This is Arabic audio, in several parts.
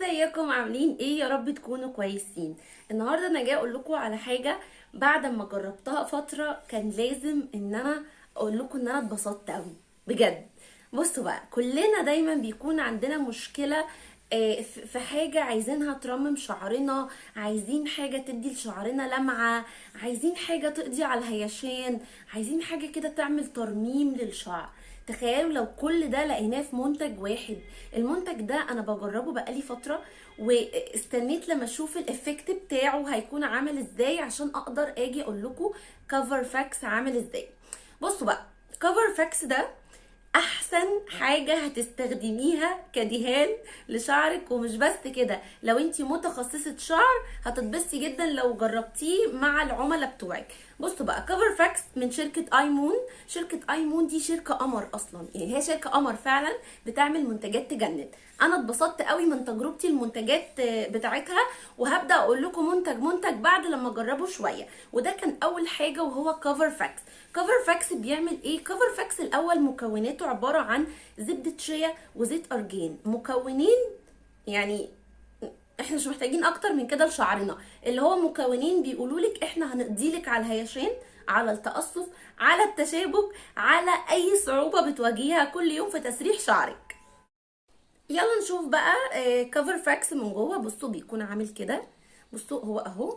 ازيكم عاملين ايه؟ يا رب تكونوا كويسين. النهارده انا جايه اقول لكم على حاجه بعد ما جربتها فتره كان لازم ان انا اقول لكم ان انا اتبسطت قوي بجد. بصوا بقى، كلنا دايما بيكون عندنا مشكله في حاجة عايزينها ترمم شعرنا، عايزين حاجة تدي لشعرنا لمعة، عايزين حاجة تقضي على الهيشان، عايزين حاجة كده تعمل ترميم للشعر. تخيلوا لو كل ده لقيناه في منتج واحد. المنتج ده انا بجربه بقالي فترة، واستنيت لما اشوف الافكت بتاعه هيكون عامل ازاي عشان اقدر اجي اقول لكم كفر فاكس عامل ازاي. بصوا بقى، كفر فاكس ده احسن حاجة هتستخدميها كدهان لشعرك. ومش بس كده، لو انتي متخصصة شعر هتتبسطي جدا لو جربتيه مع العملاء بتوعك. بصوا بقى، كفر فاكس من شركة ايمون. شركة ايمون دي شركة قمر اصلا، يعني هي شركة قمر فعلا بتعمل منتجات تجنن. انا اتبسطت قوي من تجربتي المنتجات بتاعتها، وهبدا اقول لكم منتج بعد لما اجربه شويه. وده كان اول حاجه وهو كفر فاكس. كفر فاكس بيعمل ايه؟ كفر فاكس الاول مكوناته عباره عن زبده شيا وزيت ارجان، مكونين يعني احنا مش محتاجين اكتر من كده لشعرنا. اللي هو مكونين بيقولوا لك احنا هنقضي لك على الهيشان، على التقصف، على التشابك، على اي صعوبه بتواجهيها كل يوم في تسريح شعرك. يلا نشوف بقى كفر فاكس من جوه. بصوا بيكون عامل كده. بصوا هو اهو،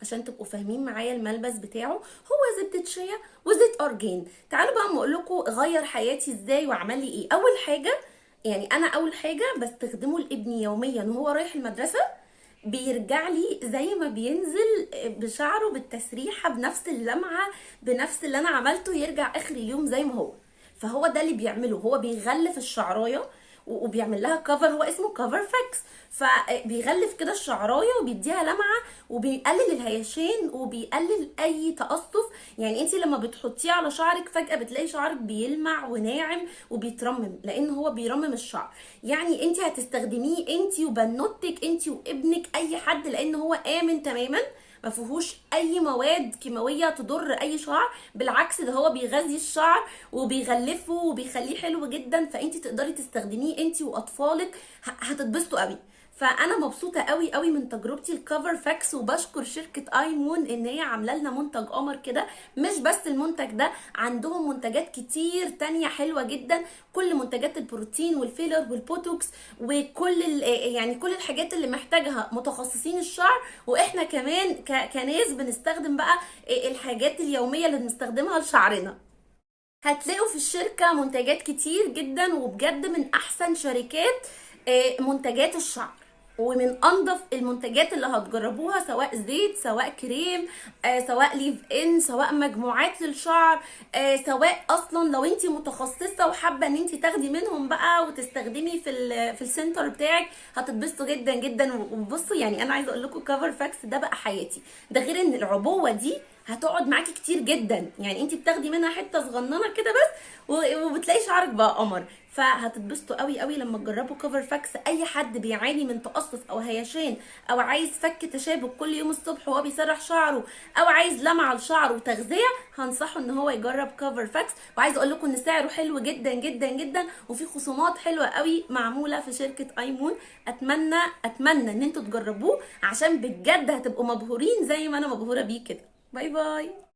عشان تبقوا فاهمين معايا الملبس بتاعه. هو زبدة شيا وزيت ارجان. تعالوا بقى اقول لكم غير حياتي ازاي وعمل لي ايه. اول حاجه، يعني انا اول حاجه بستخدمه لابني يوميا وهو رايح المدرسه، بيرجع لي زي ما بينزل بشعره بالتسريحه بنفس اللمعه، بنفس اللي انا عملته، يرجع اخر اليوم زي ما هو. فهو ده اللي بيعمله، هو بيغلف الشعرايه وبيعمل لها كفر. هو اسمه كفر فاكس. فبيغلف كده الشعرايه وبيديها لمعه، وبيقلل الهيشان وبيقلل اي تقصف. يعني انت لما بتحطيه على شعرك فجاه بتلاقي شعرك بيلمع وناعم وبيترمم، لان هو بيرمم الشعر. يعني انت هتستخدميه انت وبنوتك، انت وابنك، اي حد، لان هو امن تماما، ما فيهوش اي مواد كيماويه تضر اي شعر. بالعكس، ده هو بيغذي الشعر وبيغلفه وبيخليه حلو جدا. فانت تقدري تستخدميه انت واطفالك، هتتبسطوا قوي. فانا مبسوطه قوي قوي من تجربتي الكفر فاكس، وبشكر شركه ايمون ان هي عامله لنا منتج قمر كده. مش بس المنتج ده، عندهم منتجات كتير تانية حلوه جدا. كل منتجات البروتين والفيلر والبوتوكس وكل يعني كل الحاجات اللي محتاجها متخصصين الشعر. واحنا كمان كناس بنستخدم بقى الحاجات اليوميه اللي بنستخدمها لشعرنا. هتلاقوا في الشركة منتجات كتير جدا، وبجد من احسن شركات منتجات الشعر، ومن انضف المنتجات اللي هتجربوها، سواء زيت، سواء كريم، سواء ليف ان، سواء مجموعات للشعر، سواء اصلا لو انت متخصصه وحابه ان انت تاخدي منهم بقى وتستخدمي في السنتر بتاعك، هتتبسطوا جدا جدا. وبصوا، يعني انا عايزه اقول لكم كفر فاكس ده بقى حياتي. ده غير ان العبوه دي هتقعد معاكي كتير جدا، يعني انت بتاخدي منها حته صغننه كده بس، وبتلاقي شعرك بقى قمر. فهتتبسطوا قوي قوي لما تجربوا كفر فاكس. اي حد بيعاني من تقصف او هيشان، او عايز فك تشابك كل يوم الصبح وهو بيسرح شعره، او عايز لمعه لشعره وتغذيه، هنصحه ان هو يجرب كفر فاكس. وعايز اقول لكم ان سعره حلو جدا جدا جدا، وفي خصومات حلوه قوي معموله في شركه ايمون. اتمنى ان انتوا تجربوه، عشان بجد هتبقوا مبهورين زي ما انا مبهوره بيه كده. باي باي.